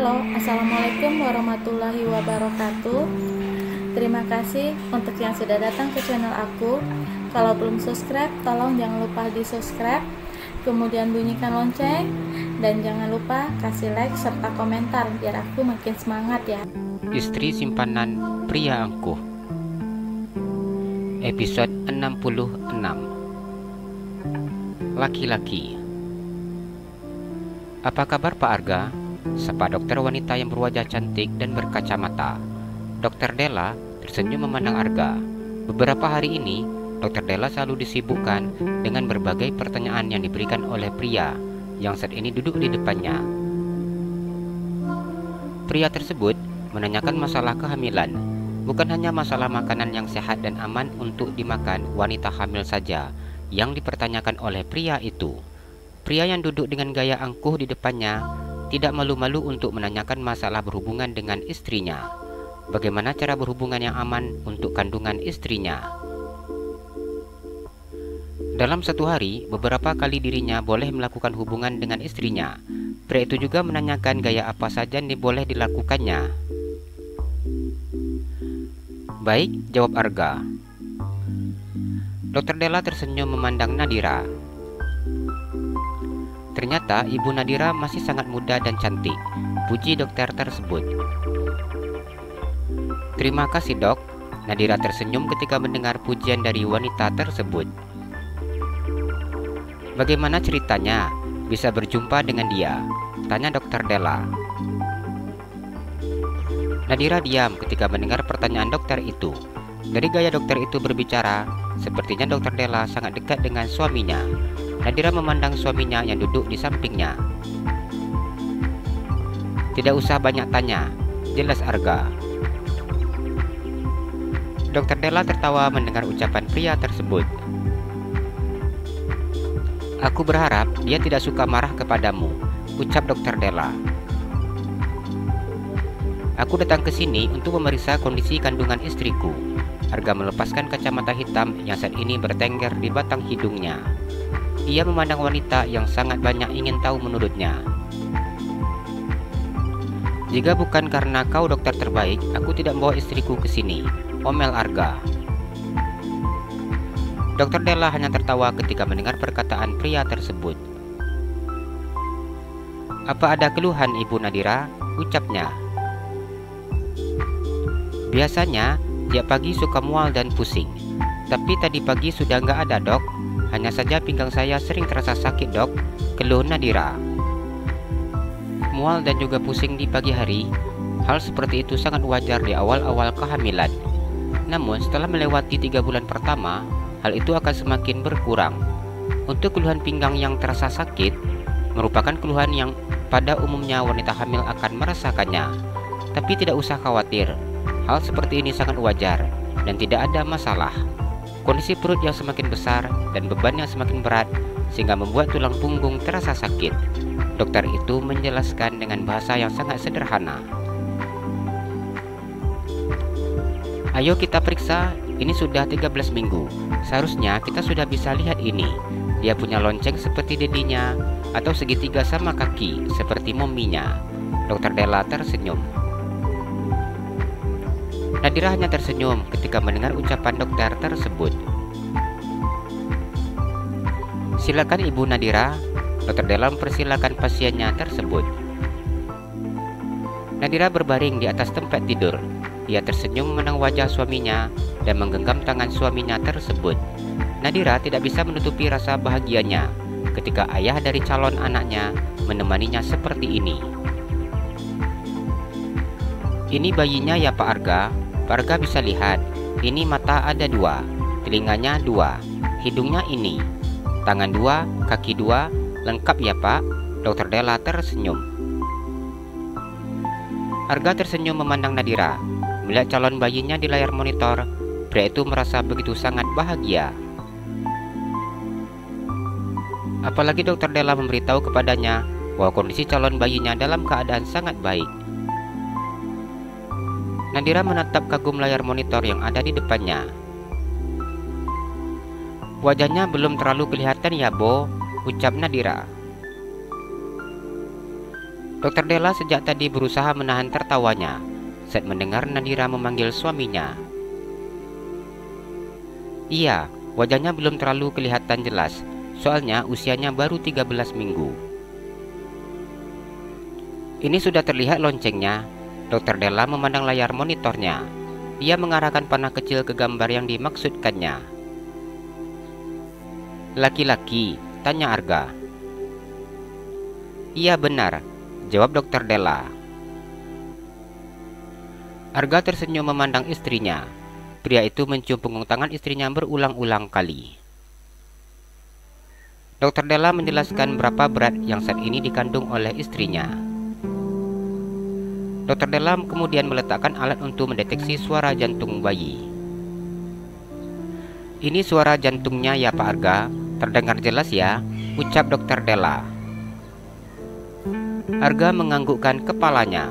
Halo, Assalamualaikum warahmatullahi wabarakatuh. Terima kasih untuk yang sudah datang ke channel aku. Kalau belum subscribe, tolong jangan lupa di subscribe, kemudian bunyikan lonceng, dan jangan lupa kasih like serta komentar biar aku makin semangat ya. Istri simpanan pria angkuh. Episode 66. Laki-laki. Apa kabar Pak Arga? Sapa dokter wanita yang berwajah cantik dan berkacamata. Dokter Della tersenyum memandang Arga. Beberapa hari ini, Dokter Della selalu disibukkan dengan berbagai pertanyaan yang diberikan oleh pria yang saat ini duduk di depannya. Pria tersebut menanyakan masalah kehamilan, bukan hanya masalah makanan yang sehat dan aman untuk dimakan wanita hamil saja yang dipertanyakan oleh pria itu. Pria yang duduk dengan gaya angkuh di depannya tidak malu-malu untuk menanyakan masalah berhubungan dengan istrinya. Bagaimana cara berhubungan yang aman untuk kandungan istrinya? Dalam satu hari, beberapa kali dirinya boleh melakukan hubungan dengan istrinya. Pria itu juga menanyakan gaya apa saja yang boleh dilakukannya. Baik, jawab Arga. Dokter Della tersenyum memandang Nadira. Ternyata Ibu Nadira masih sangat muda dan cantik, puji dokter tersebut. Terima kasih dok, Nadira tersenyum ketika mendengar pujian dari wanita tersebut. Bagaimana ceritanya bisa berjumpa dengan dia? Tanya dokter Della. Nadira diam ketika mendengar pertanyaan dokter itu. Dari gaya dokter itu berbicara, sepertinya dokter Della sangat dekat dengan suaminya. Nadira memandang suaminya yang duduk di sampingnya. Tidak usah banyak tanya, jelas Arga. Dokter Della tertawa mendengar ucapan pria tersebut. Aku berharap dia tidak suka marah kepadamu, ucap dokter Della. Aku datang ke sini untuk memeriksa kondisi kandungan istriku. Arga melepaskan kacamata hitam yang saat ini bertengger di batang hidungnya. Ia memandang wanita yang sangat banyak ingin tahu menurutnya. Jika bukan karena kau dokter terbaik, aku tidak membawa istriku ke sini, omel Arga. Dokter Della hanya tertawa ketika mendengar perkataan pria tersebut. Apa ada keluhan Ibu Nadira? Ucapnya. Biasanya, tiap pagi suka mual dan pusing. Tapi tadi pagi sudah nggak ada dok. Hanya saja pinggang saya sering terasa sakit dok, keluh Nadira. Mual dan juga pusing di pagi hari, hal seperti itu sangat wajar di awal-awal kehamilan. Namun setelah melewati 3 bulan pertama, hal itu akan semakin berkurang. Untuk keluhan pinggang yang terasa sakit, merupakan keluhan yang pada umumnya wanita hamil akan merasakannya. Tapi tidak usah khawatir, hal seperti ini sangat wajar dan tidak ada masalah. Kondisi perut yang semakin besar dan beban yang semakin berat sehingga membuat tulang punggung terasa sakit. Dokter itu menjelaskan dengan bahasa yang sangat sederhana. Ayo kita periksa, ini sudah 13 minggu. Seharusnya kita sudah bisa lihat ini. Dia punya lonceng seperti dedinya atau segitiga sama kaki seperti mominya. Dokter Della tersenyum. Nadira hanya tersenyum ketika mendengar ucapan dokter tersebut. Silakan Ibu Nadira, Dokter Della mempersilakan pasiennya tersebut. Nadira berbaring di atas tempat tidur. Ia tersenyum memandang wajah suaminya dan menggenggam tangan suaminya tersebut. Nadira tidak bisa menutupi rasa bahagianya ketika ayah dari calon anaknya menemaninya seperti ini. Ini bayinya ya Pak Arga. Pak Arga bisa lihat, ini mata ada 2, telinganya 2, hidungnya ini, tangan 2, kaki 2, lengkap ya Pak? Dokter Della tersenyum. Arga tersenyum memandang Nadira. Melihat calon bayinya di layar monitor, pria itu merasa begitu sangat bahagia. Apalagi Dokter Della memberitahu kepadanya bahwa kondisi calon bayinya dalam keadaan sangat baik. Nadira menatap kagum layar monitor yang ada di depannya. Wajahnya belum terlalu kelihatan ya Bo, ucap Nadira. Dokter Della sejak tadi berusaha menahan tertawanya saat mendengar Nadira memanggil suaminya. Iya, wajahnya belum terlalu kelihatan jelas, soalnya usianya baru 13 minggu. Ini sudah terlihat loncengnya. Dokter Della memandang layar monitornya. Ia mengarahkan panah kecil ke gambar yang dimaksudkannya. Laki-laki, tanya Arga. Iya benar, jawab Dokter Della. Arga tersenyum memandang istrinya. Pria itu mencium punggung tangan istrinya berulang-ulang kali. Dokter Della menjelaskan berapa berat yang saat ini dikandung oleh istrinya. Dokter Della kemudian meletakkan alat untuk mendeteksi suara jantung bayi. Ini suara jantungnya ya Pak Arga, terdengar jelas ya, ucap Dokter Della. Arga menganggukkan kepalanya.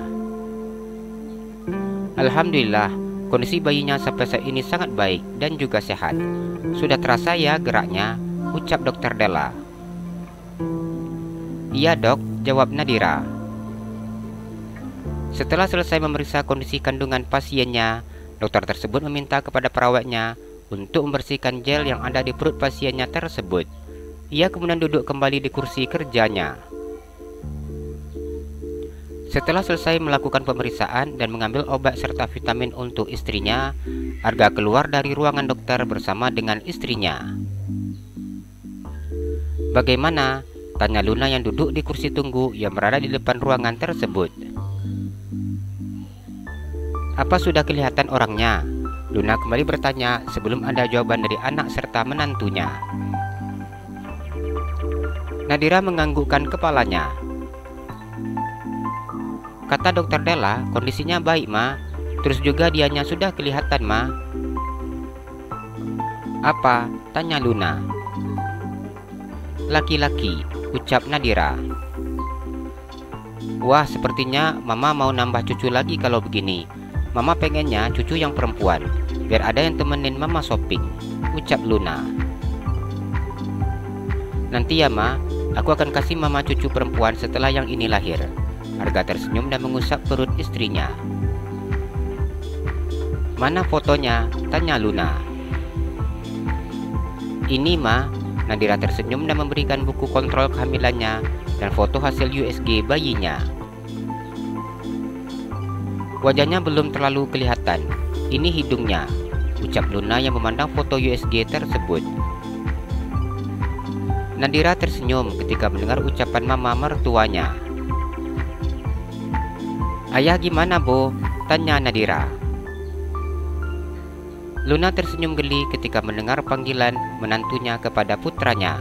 Alhamdulillah, kondisi bayinya sampai saat ini sangat baik dan juga sehat. Sudah terasa ya geraknya, ucap Dokter Della. Iya dok, jawab Nadira. Setelah selesai memeriksa kondisi kandungan pasiennya, dokter tersebut meminta kepada perawatnya untuk membersihkan gel yang ada di perut pasiennya tersebut. Ia kemudian duduk kembali di kursi kerjanya. Setelah selesai melakukan pemeriksaan dan mengambil obat serta vitamin untuk istrinya, Arga keluar dari ruangan dokter bersama dengan istrinya. Bagaimana? Tanya Luna yang duduk di kursi tunggu yang berada di depan ruangan tersebut. Apa sudah kelihatan orangnya? Luna kembali bertanya sebelum ada jawaban dari anak serta menantunya. Nadira menganggukkan kepalanya. Kata Dokter Della, kondisinya baik ma. Terus juga dianya sudah kelihatan ma. Apa? Tanya Luna. Laki-laki, ucap Nadira. Wah, sepertinya mama mau nambah cucu lagi kalau begini. Mama pengennya cucu yang perempuan, biar ada yang temenin mama shopping, ucap Luna. Nanti ya ma, aku akan kasih mama cucu perempuan setelah yang ini lahir. Arga tersenyum dan mengusap perut istrinya. Mana fotonya? Tanya Luna. Ini ma. Nadira tersenyum dan memberikan buku kontrol kehamilannya dan foto hasil USG bayinya. Wajahnya belum terlalu kelihatan. Ini hidungnya, ucap Luna yang memandang foto USG tersebut. Nadira tersenyum ketika mendengar ucapan mama mertuanya. Ayah gimana Bo? Tanya Nadira. Luna tersenyum geli ketika mendengar panggilan menantunya kepada putranya.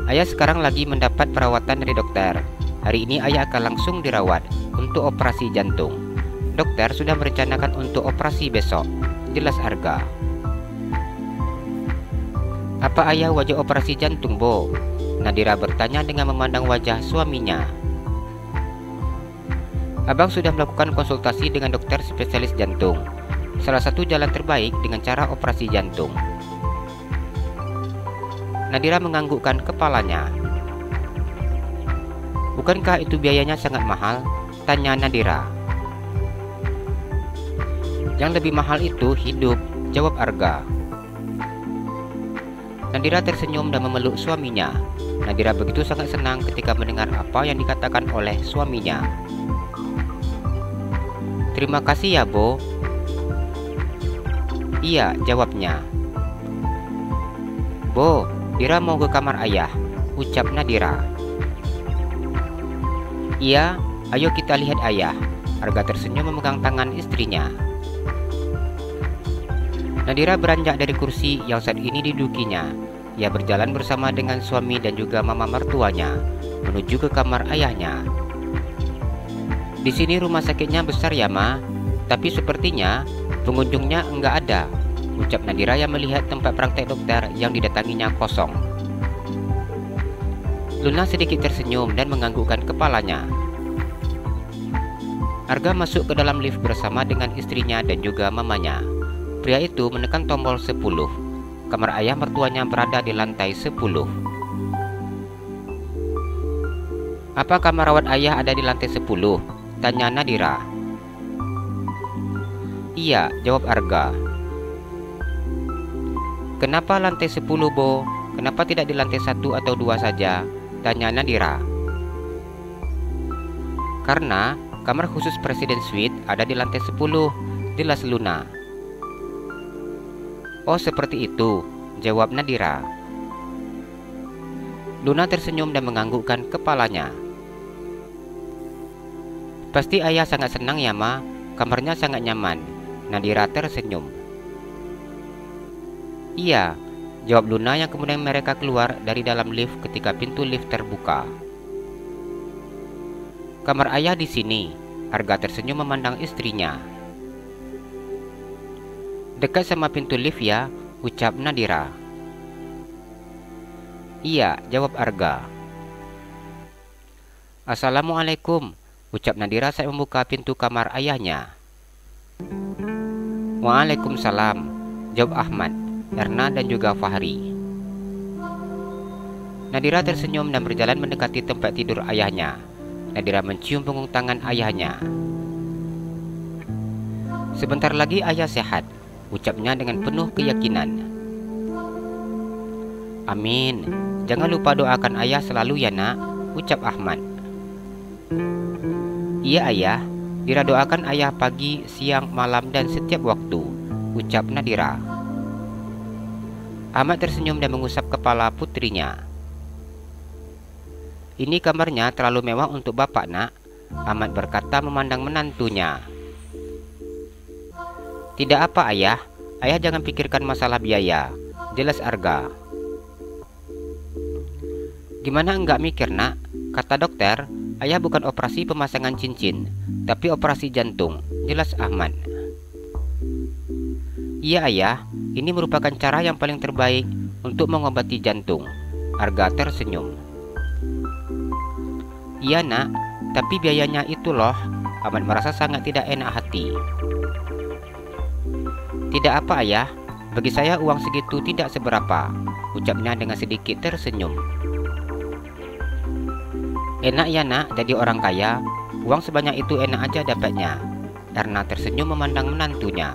Ayah sekarang lagi mendapat perawatan dari dokter. Hari ini ayah akan langsung dirawat untuk operasi jantung. Dokter sudah merencanakan untuk operasi besok, jelas Arga. Apa ayah wajah operasi jantung Bo? Nadira bertanya dengan memandang wajah suaminya. Abang sudah melakukan konsultasi dengan dokter spesialis jantung. Salah satu jalan terbaik dengan cara operasi jantung. Nadira menganggukkan kepalanya. Bukankah itu biayanya sangat mahal? Tanya Nadira. Yang lebih mahal itu hidup, jawab Arga. Nadira tersenyum dan memeluk suaminya. Nadira begitu sangat senang ketika mendengar apa yang dikatakan oleh suaminya. Terima kasih ya Bo. Iya, jawabnya. Bo, Dira mau ke kamar ayah, ucap Nadira. Iya, ayo kita lihat ayah. Arga tersenyum memegang tangan istrinya. Nadira beranjak dari kursi yang saat ini didudukinya. Ia berjalan bersama dengan suami dan juga mama mertuanya menuju ke kamar ayahnya. Di sini rumah sakitnya besar ya ma, tapi sepertinya pengunjungnya enggak ada, ucap Nadira yang melihat tempat praktek dokter yang didatanginya kosong. Luna sedikit tersenyum dan menganggukkan kepalanya. Arga masuk ke dalam lift bersama dengan istrinya dan juga mamanya. Pria itu menekan tombol 10. Kamar ayah mertuanya berada di lantai 10. Apa kamar rawat ayah ada di lantai 10? Tanya Nadira. Iya, jawab Arga. Kenapa lantai 10, Bo? Kenapa tidak di lantai 1 atau 2 saja? Tanya Nadira. Karena kamar khusus Presiden Suite ada di lantai 10, jelas Luna. Oh, seperti itu, jawab Nadira. Luna tersenyum dan menganggukkan kepalanya. Pasti ayah sangat senang ya, Ma. Kamarnya sangat nyaman. Nadira tersenyum. Iya, jawab Luna yang kemudian mereka keluar dari dalam lift ketika pintu lift terbuka. Kamar ayah di sini. Arga tersenyum memandang istrinya. Dekat sama pintu lift ya, ucap Nadira. Iya, jawab Arga. Assalamualaikum, ucap Nadira saat membuka pintu kamar ayahnya. Waalaikumsalam, jawab Ahmad, Erna dan juga Fahri. Nadira tersenyum dan berjalan mendekati tempat tidur ayahnya. Nadira mencium punggung tangan ayahnya. Sebentar lagi ayah sehat, ucapnya dengan penuh keyakinan. Amin. Jangan lupa doakan ayah selalu ya, Nak, ucap Ahmad. Iya ayah, Dira doakan ayah pagi, siang, malam dan setiap waktu, ucap Nadira. Ahmad tersenyum dan mengusap kepala putrinya. Ini kamarnya terlalu mewah untuk bapak, Nak, Ahmad berkata memandang menantunya. Tidak apa ayah, ayah jangan pikirkan masalah biaya, jelas Arga. Gimana enggak mikir, Nak? Kata dokter, ayah bukan operasi pemasangan cincin, tapi operasi jantung, jelas Ahmad. Iya ayah, ini merupakan cara yang paling terbaik untuk mengobati jantung, Arga tersenyum. Iya Nak, tapi biayanya itu loh, Ahmad merasa sangat tidak enak hati. Tidak apa ayah, bagi saya uang segitu tidak seberapa, ucapnya dengan sedikit tersenyum. Enak ya Nak jadi orang kaya, uang sebanyak itu enak aja dapatnya, Erna tersenyum memandang menantunya.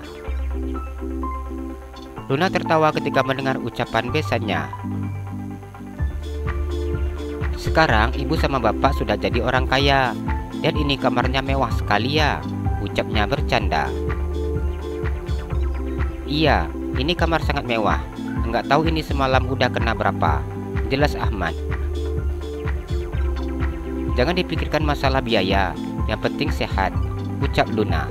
Luna tertawa ketika mendengar ucapan besannya. Sekarang ibu sama bapak sudah jadi orang kaya, dan ini kamarnya mewah sekali ya, ucapnya bercanda. Iya, ini kamar sangat mewah, enggak tahu ini semalam udah kena berapa, jelas Ahmad. Jangan dipikirkan masalah biaya, yang penting sehat, ucap Luna.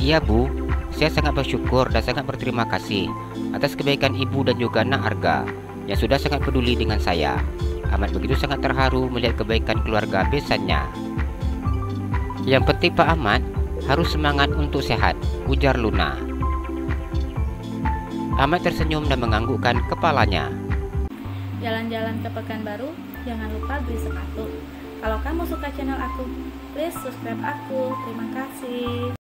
Iya Bu, saya sangat bersyukur dan sangat berterima kasih atas kebaikan ibu dan juga Nak Arga yang sudah sangat peduli dengan saya. Ahmad begitu sangat terharu melihat kebaikan keluarga besannya. Yang penting Pak Ahmad harus semangat untuk sehat, ujar Luna. Ahmad tersenyum dan menganggukkan kepalanya. Jalan-jalan ke Pekanbaru, jangan lupa beli sepatu. Kalau kamu suka channel aku, please subscribe aku. Terima kasih.